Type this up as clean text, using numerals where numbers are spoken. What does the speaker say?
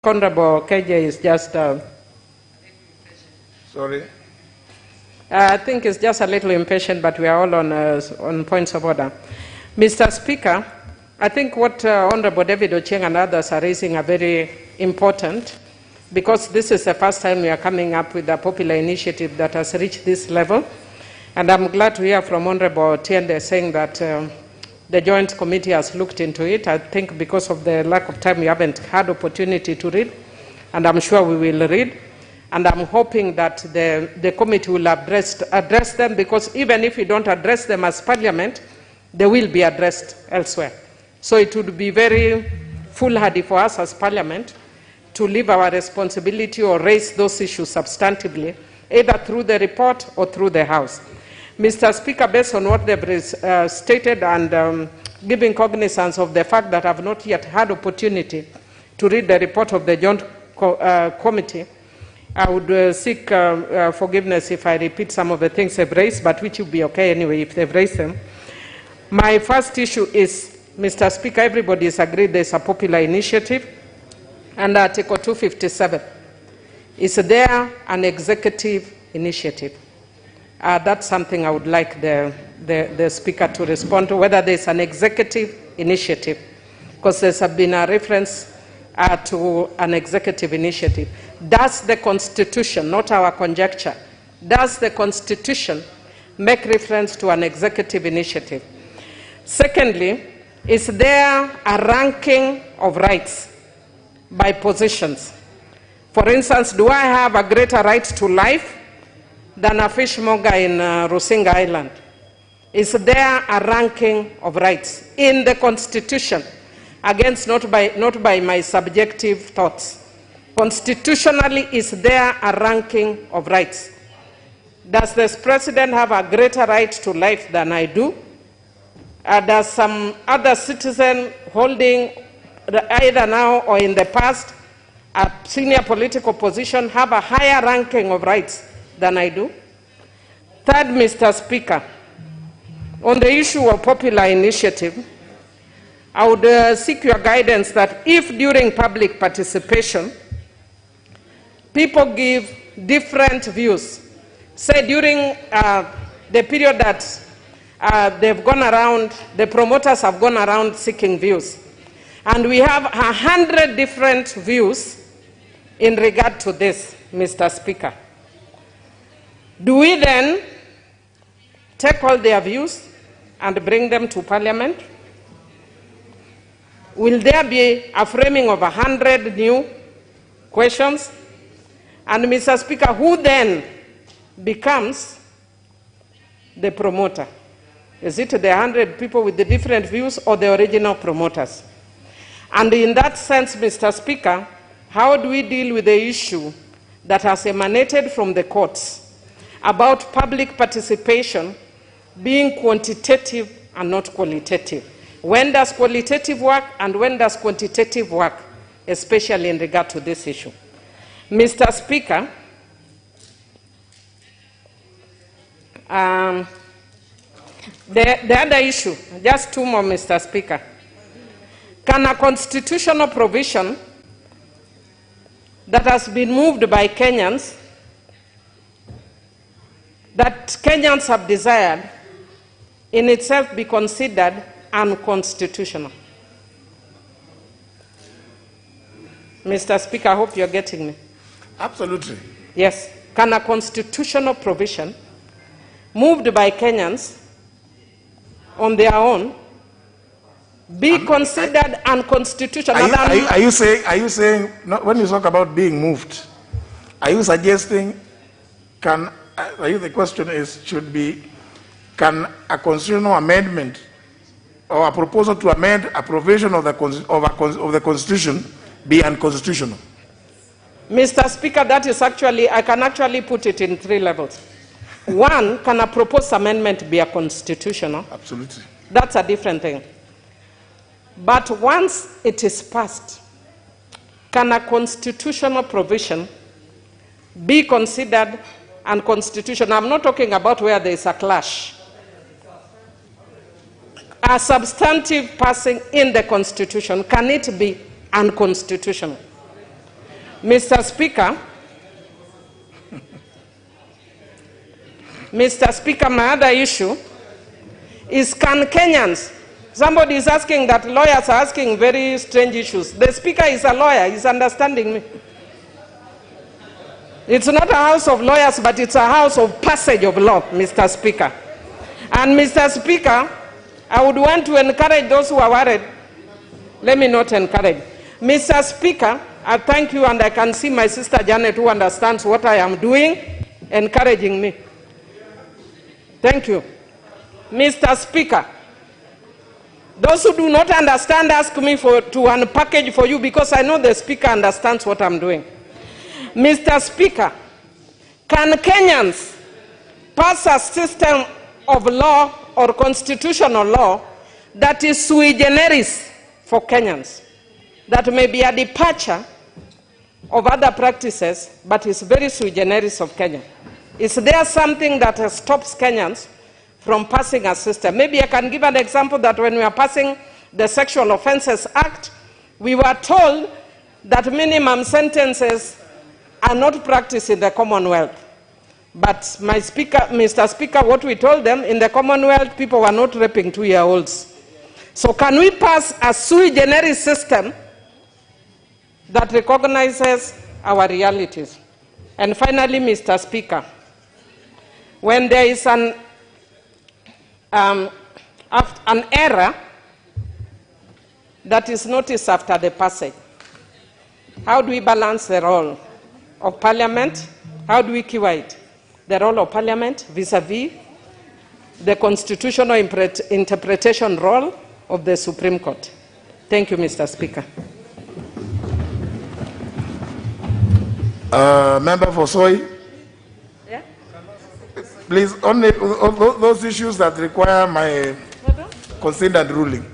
Honorable KJ is just... Sorry? I think it's just a little impatient, but we are all on points of order. Mr. Speaker, I think what Honorable David Ochieng and others are raising are very important, because this is the first time we are coming up with a popular initiative that has reached this level. And I'm glad to hear from Honorable Tiende saying that the Joint Committee has looked into it. I think because of the lack of time, we haven't had opportunity to read, and I'm sure we will read. And I'm hoping that the committee will address them, because even if we don't address them as Parliament, they will be addressed elsewhere. So it would be very foolhardy for us as Parliament to leave our responsibility or raise those issues substantively, either through the report or through the House. Mr. Speaker, based on what they've stated and giving cognizance of the fact that I've not yet had opportunity to read the report of the Joint Committee, I would seek forgiveness if I repeat some of the things they've raised, but which will be okay anyway if they've raised them. My first issue is, Mr. Speaker, everybody is agreed there's a popular initiative, and Article 257. Is there an executive initiative? That's something I would like the Speaker to respond to, whether there's an executive initiative, because there's been a reference to an executive initiative. Does the Constitution, not our conjecture, does the Constitution make reference to an executive initiative? Secondly, is there a ranking of rights by positions? For instance, do I have a greater right to life than a fishmonger in Rusinga Island? Is there a ranking of rights in the Constitution? Against not by my subjective thoughts. Constitutionally, is there a ranking of rights? Does the President have a greater right to life than I do? Does some other citizen holding, either now or in the past, a senior political position have a higher ranking of rights than I do? Third, Mr. Speaker, on the issue of popular initiative, I would seek your guidance that if during public participation, people give different views, say during the period that they've gone around, the promoters have gone around seeking views, and we have 100 different views in regard to this, Mr. Speaker. Do we then take all their views and bring them to Parliament? Will there be a framing of 100 new questions? And Mr. Speaker, who then becomes the promoter? Is it the 100 people with the different views or the original promoters? And in that sense, Mr. Speaker, how do we deal with the issue that has emanated from the courts about public participation being quantitative and not qualitative? When does qualitative work and when does quantitative work, especially in regard to this issue? Mr. Speaker, the other issue, just two more, Mr. Speaker. Can a constitutional provision that has been moved by Kenyans, that Kenyans have desired, in itself be considered unconstitutional? Mr. Speaker, I hope you're getting me. Absolutely. Yes. Can a constitutional provision moved by Kenyans on their own be considered unconstitutional? Are you saying when you talk about being moved, are you suggesting, the question is, can a constitutional amendment or a proposal to amend a provision of the Constitution be unconstitutional? Mr. Speaker, that is actually, I can actually put it in 3 levels. One, can a proposed amendment be a constitutional? Absolutely. That's a different thing. But once it is passed, can a constitutional provision be considered unconstitutional? I'm not talking about where there is a clash. A substantive passing in the Constitution, can it be unconstitutional? Mr. Speaker, Mr. Speaker, my other issue is, can Kenyans, somebody is asking that lawyers are asking very strange issues. The Speaker is a lawyer, he's understanding me. It's not a house of lawyers, but it's a house of passage of law, Mr. Speaker. And Mr. Speaker, I would want to encourage those who are worried. Let me not encourage. Mr. Speaker, I thank you, and I can see my sister Janet, who understands what I am doing, encouraging me. Thank you. Mr. Speaker, those who do not understand, ask me to unpackage for you, because I know the Speaker understands what I'm doing. Mr. Speaker, can Kenyans pass a system of law or constitutional law that is sui generis for Kenyans, that may be a departure of other practices, but is very sui generis of Kenya? Is there something that stops Kenyans from passing a system? Maybe I can give an example that when we are passing the Sexual Offences Act, we were told that minimum sentences are not practiced in the Commonwealth. But Mr. Speaker, what we told them, in the Commonwealth, people were not raping 2-year-olds. So can we pass a sui generis system that recognizes our realities? And finally, Mr. Speaker, when there is an error that is noticed after the passage, how do we balance the role of Parliament? How do we cure it? The role of Parliament vis-a-vis the constitutional interpretation role of the Supreme Court. Thank you, Mr. Speaker. Member for Soy. Yeah? Please, only those issues that require my consent and ruling.